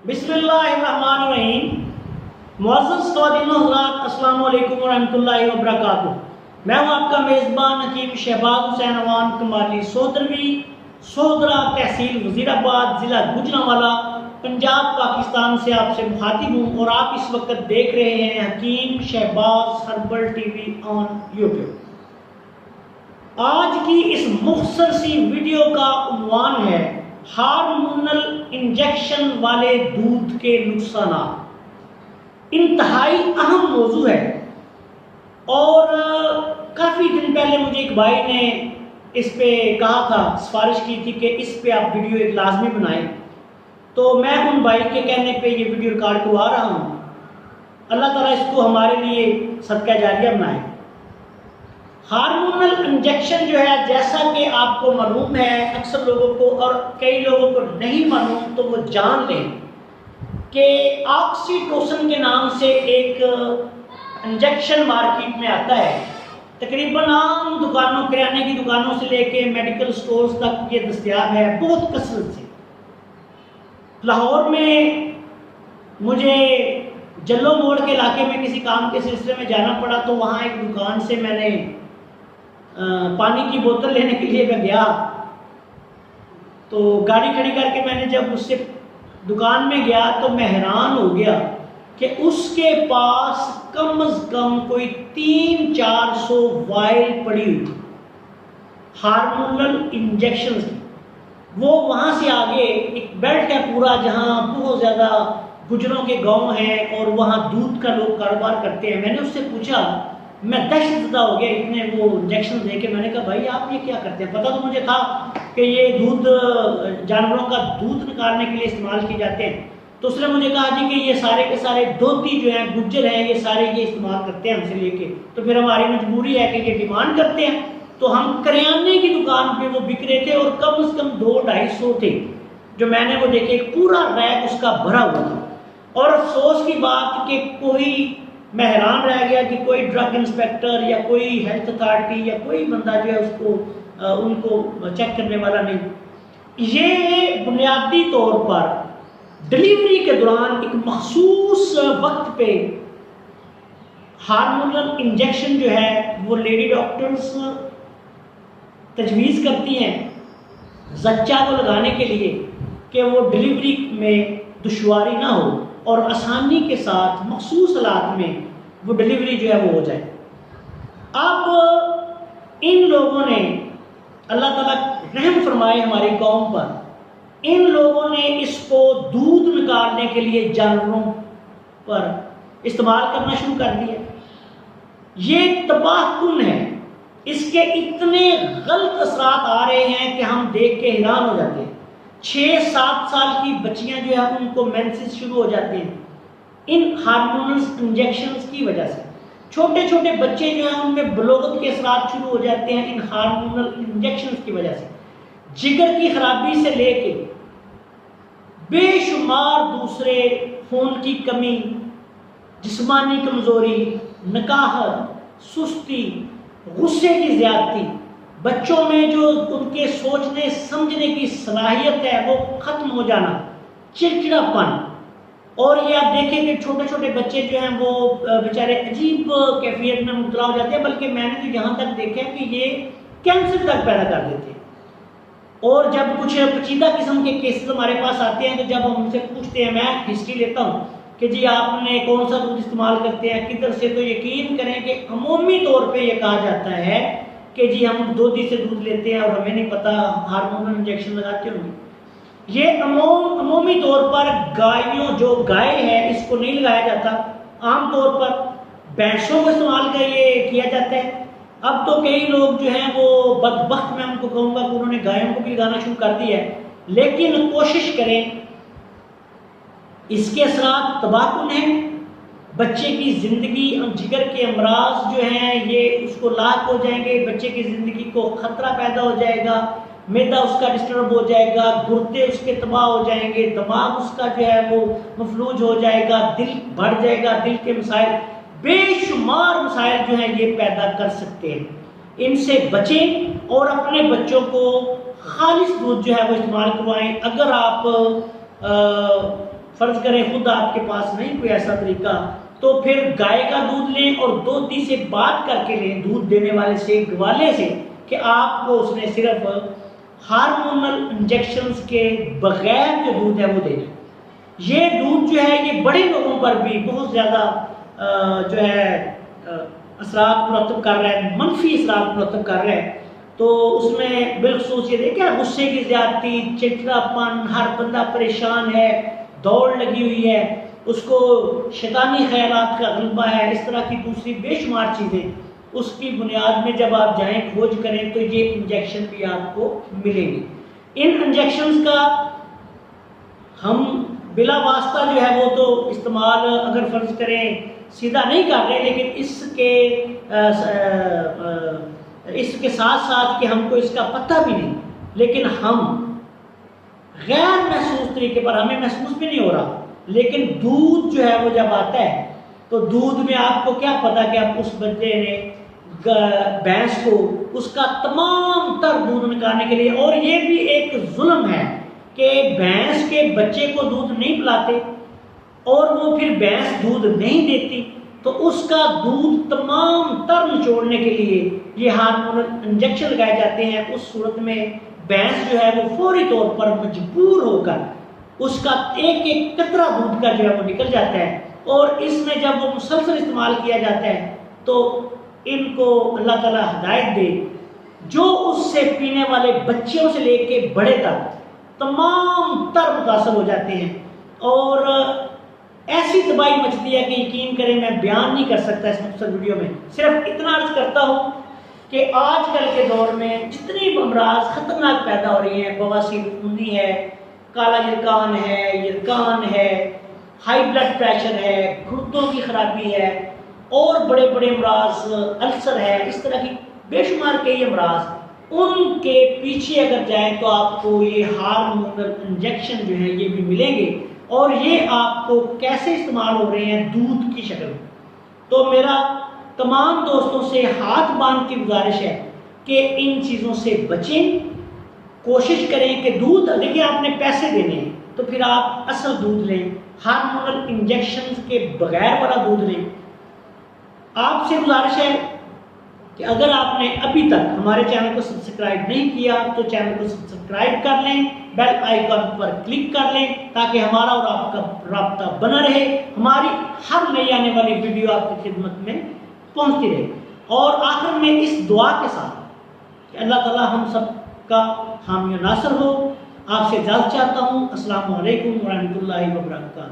بسم اللہ الرحمن الرحیم۔ معزز خواتین و حضرات، السلام علیکم ورحمۃ اللہ وبرکاتہ۔ میں ہوں آپ کا میزبان حکیم شہباز حسین اوان کمالی سودرا تحصیل وزیر آباد، ضلع گوجرانوالہ، پنجاب، پاکستان سے آپ سے مخاطب ہوں، اور آپ اس وقت دیکھ رہے ہیں Hakeem Shahbaz herbal TV on آن یوٹیوب۔ آج کی اس مختصر سی ویڈیو کا عنوان ہے ہارمونل انجیکشن والے دودھ کے نقصانات۔ انتہائی اہم موضوع ہے، اور کافی دن پہلے مجھے ایک بھائی نے اس پہ کہا تھا، سفارش کی تھی کہ اس پہ آپ ویڈیو ایک لازمی بنائیں، تو میں ان بھائی کے کہنے پہ یہ ویڈیو ریکارڈ کروا رہا ہوں۔ اللہ تعالیٰ اس کو ہمارے لیے صدقہ جاریہ بنائے۔ ہارمونل انجیکشن جو ہے، جیسا کہ آپ کو معلوم ہے، اکثر لوگوں کو اور کئی لوگوں کو نہیں معلوم، تو وہ جان لیں کہ آکسیٹوسن کے نام سے ایک انجیکشن مارکیٹ میں آتا ہے۔ تقریباً عام دکانوں، کریانے کی دکانوں سے لے کے میڈیکل سٹورز تک یہ دستیاب ہے بہت کثرت سے۔ لاہور میں مجھے جلو موڑ کے علاقے میں کسی کام کے سلسلے میں جانا پڑا، تو وہاں ایک دکان سے میں نے پانی کی بوتل لینے کے لیے میں گیا، تو گاڑی کھڑی کر کے میں نے جب اس سے دکان میں گیا تو میں حیران ہو گیا کہ اس کے پاس کم از کم کوئی 300-400 وائل پڑی ہوئی تھی ہارمونل انجیکشن کی۔ وہ وہاں سے آگے ایک بیلٹ ہے پورا، جہاں بہت زیادہ گجروں کے گاؤں ہیں اور وہاں دودھ کا لوگ کاروبار کرتے ہیں۔ میں نے اس سے پوچھا، میں دہشت زدہ ہو گیا اتنے وہ انجیکشن دے کے۔ میں نے کہا بھائی آپ یہ کیا کرتے ہیں؟ پتہ تو مجھے تھا کہ یہ دودھ جانوروں کا دودھ نکالنے کے لیے استعمال کیے جاتے ہیں۔ تو اس نے مجھے کہا جی کہ یہ سارے کے سارے دھوتی جو ہیں، گجر ہیں، یہ سارے یہ استعمال کرتے ہیں ہم سے لے کے، تو پھر ہماری مجبوری ہے کہ یہ ڈیمانڈ کرتے ہیں۔ تو ہم کریانے کی دکان پہ وہ بک رہے تھے، اور کم از کم 200-250 تھے جو میں نے وہ دیکھے، ایک پورا ریک اس کا بھرا ہوا تھا۔ اور افسوس کی بات کہ کوئی، میں حیران رہ گیا کہ کوئی ڈرگ انسپیکٹر یا کوئی ہیلتھ اتھارٹی یا کوئی بندہ جو ہے اس کو ان کو چیک کرنے والا نہیں۔ یہ بنیادی طور پر ڈلیوری کے دوران ایک مخصوص وقت پہ ہارمونل انجیکشن جو ہے وہ لیڈی ڈاکٹرز تجویز کرتی ہیں زچہ کو لگانے کے لیے کہ وہ ڈلیوری میں دشواری نہ ہو اور آسانی کے ساتھ مخصوص حالات میں وہ ڈلیوری جو ہے وہ ہو جائے۔ اب ان لوگوں نے، اللہ تعالیٰ رحم فرمائے ہماری قوم پر، ان لوگوں نے اس کو دودھ نکالنے کے لیے جانوروں پر استعمال کرنا شروع کر دیا۔ یہ تباہ کن ہے، اس کے اتنے غلط اثرات آ رہے ہیں کہ ہم دیکھ کے حیران ہو جاتے ہیں۔ 6-7 سال کی بچیاں جو ہیں ان کو مینسز شروع ہو جاتے ہیں ان ہارمونل انجیکشنز کی وجہ سے۔ چھوٹے چھوٹے بچے جو ہیں ان میں بلوغت کے اثرات شروع ہو جاتے ہیں ان ہارمونل انجیکشنز کی وجہ سے۔ جگر کی خرابی سے لے کے بے شمار دوسرے، خون کی کمی، جسمانی کمزوری، نکاہت، سستی، غصے کی زیادتی، بچوں میں جو ان کے سوچنے سمجھنے کی صلاحیت ہے وہ ختم ہو جانا، چڑچڑا پن، اور یہ آپ دیکھیں کہ چھوٹے چھوٹے بچے جو ہیں وہ بیچارے عجیب کیفیت میں مبتلا ہو جاتے ہیں، بلکہ میں نے تو یہاں تک دیکھا کہ یہ کینسر تک پیدا کر دیتے ہیں۔ اور جب کچھ پیچیدہ قسم کے کیسز ہمارے پاس آتے ہیں تو جب ہم ان سے پوچھتے ہیں، میں ہسٹری لیتا ہوں کہ جی آپ نے کون سا دودھ استعمال کرتے ہیں، کدھر سے، تو یقین کریں کہ عمومی طور پہ یہ کہا جاتا ہے کہ جی ہم دودھی سے دودھ لیتے ہیں اور ہمیں نہیں پتہ ہارمونل انجیکشن لگاتے ہوں گے۔ یہ عمومی طور پر گائیوں، جو گائے ہے اس کو نہیں لگایا جاتا، عام طور پر بھینسوں کو استعمال کر یہ کیا جاتا ہے۔ اب تو کئی لوگ جو ہیں وہ بدبخت، میں ان کو کہوں گا کہ انہوں نے گایوں کو بھی لگانا شروع کر دیا ہے، لیکن کوشش کریں، اس کے اثرات تباہ کن ہیں۔ بچے کی زندگی، جگر کے امراض جو ہیں یہ اس کو لاحق ہو جائیں گے، بچے کی زندگی کو خطرہ پیدا ہو جائے گا، معدہ اس کا ڈسٹرب ہو جائے گا، گردے اس کے تباہ ہو جائیں گے، دماغ اس کا جو ہے وہ مفلوج ہو جائے گا، دل بڑھ جائے گا، دل کے مسائل، بے شمار مسائل جو ہیں یہ پیدا کر سکتے ہیں۔ ان سے بچیں اور اپنے بچوں کو خالص دودھ جو ہے وہ استعمال کروائیں۔ اگر آپ فرض کریں خود آپ کے پاس نہیں کوئی ایسا طریقہ، تو پھر گائے کا دودھ لیں اور دودھی سے بات کر کے لیں، دودھ دینے والے سے، گوالے سے، کہ آپ کو اس نے صرف ہارمونل انجیکشنز کے بغیر جو دودھ ہے وہ دینا۔ یہ دودھ جو ہے یہ بڑے لوگوں پر بھی بہت زیادہ جو ہے اثرات مرتب کر رہا ہے، منفی اثرات مرتب کر رہا ہے۔ تو اس میں بالخصوص یہ دیکھیں غصے کی زیادتی، چڑچڑاپن، ہر بندہ پریشان ہے، دوڑ لگی ہوئی ہے، اس کو شیطانی خیالات کا غلبہ ہے، اس طرح کی دوسری بے شمار چیزیں، اس کی بنیاد میں جب آپ جائیں کھوج کریں تو یہ انجیکشن بھی آپ کو ملیں گے۔ ان انجیکشنز کا ہم بلا واسطہ جو ہے وہ تو استعمال اگر فرض کریں سیدھا نہیں کر رہے، لیکن اس کے ساتھ ساتھ کہ ہم کو اس کا پتہ بھی نہیں، لیکن ہم غیر محسوس طریقے پر، ہمیں محسوس بھی نہیں ہو رہا، لیکن دودھ جو ہے وہ جب آتا ہے تو دودھ میں آپ کو کیا پتا کہ اب اس بندے نے بھینس کو اس کا تمام تر دودھ نکالنے کے لیے، اور یہ بھی ایک ظلم ہے کہ بھینس کے بچے کو دودھ نہیں پلاتے اور وہ پھر بھینس دودھ نہیں دیتی، تو اس کا دودھ تمام تر نچوڑنے کے لیے یہ ہارمونل انجیکشن لگائے جاتے ہیں۔ اس صورت میں بھینس جو ہے وہ فوری طور پر مجبور ہو کر اس کا ایک ایک قطرہ دودھ کا جو ہے وہ نکل جاتا ہے، اور اس میں جب وہ مسلسل استعمال کیا جاتا ہے تو ان کو اللہ تعالیٰ ہدایت دے، جو اس سے پینے والے بچوں سے لے کے بڑے تک تمام تر متاثر ہو جاتے ہیں، اور ایسی تباہی مچتی ہے کہ یقین کریں میں بیان نہیں کر سکتا اس مختصر ویڈیو میں۔ صرف اتنا عرض کرتا ہوں کہ آج کل کے دور میں جتنی امراض خطرناک پیدا ہو رہی ہیں، بواسیر خونی ہے، کالا یرکان ہے، یرکان ہے، ہائی بلڈ پریشر ہے، گردوں کی خرابی ہے، اور بڑے بڑے امراض، السر ہے، اس طرح کی بے شمار کئی امراض، ان کے پیچھے اگر جائیں تو آپ کو یہ ہارمونل انجیکشن جو ہیں یہ بھی ملیں گے، اور یہ آپ کو کیسے استعمال ہو رہے ہیں؟ دودھ کی شکل میں۔ تو میرا تمام دوستوں سے ہاتھ باندھ کی گزارش ہے کہ ان چیزوں سے بچیں، کوشش کریں کہ دودھ، دیکھیں آپ نے پیسے دینے ہیں تو پھر آپ اصل دودھ لیں، ہارمونل انجیکشنز کے بغیر والا دودھ لیں۔ آپ سے گزارش ہے کہ اگر آپ نے ابھی تک ہمارے چینل کو سبسکرائب نہیں کیا تو چینل کو سبسکرائب کر لیں، بیل آئیکن پر کلک کر لیں تاکہ ہمارا اور آپ کا رابطہ بنا رہے، ہماری ہر نئی آنے والی ویڈیو آپ کی خدمت میں پہنچتی رہے۔ اور آخر میں اس دعا کے ساتھ کہ اللہ تعالیٰ ہم سب کا حامی و ناصر ہو، آپ سے اجازت چاہتا ہوں۔ السلام علیکم ورحمۃ اللہ وبرکاتہ۔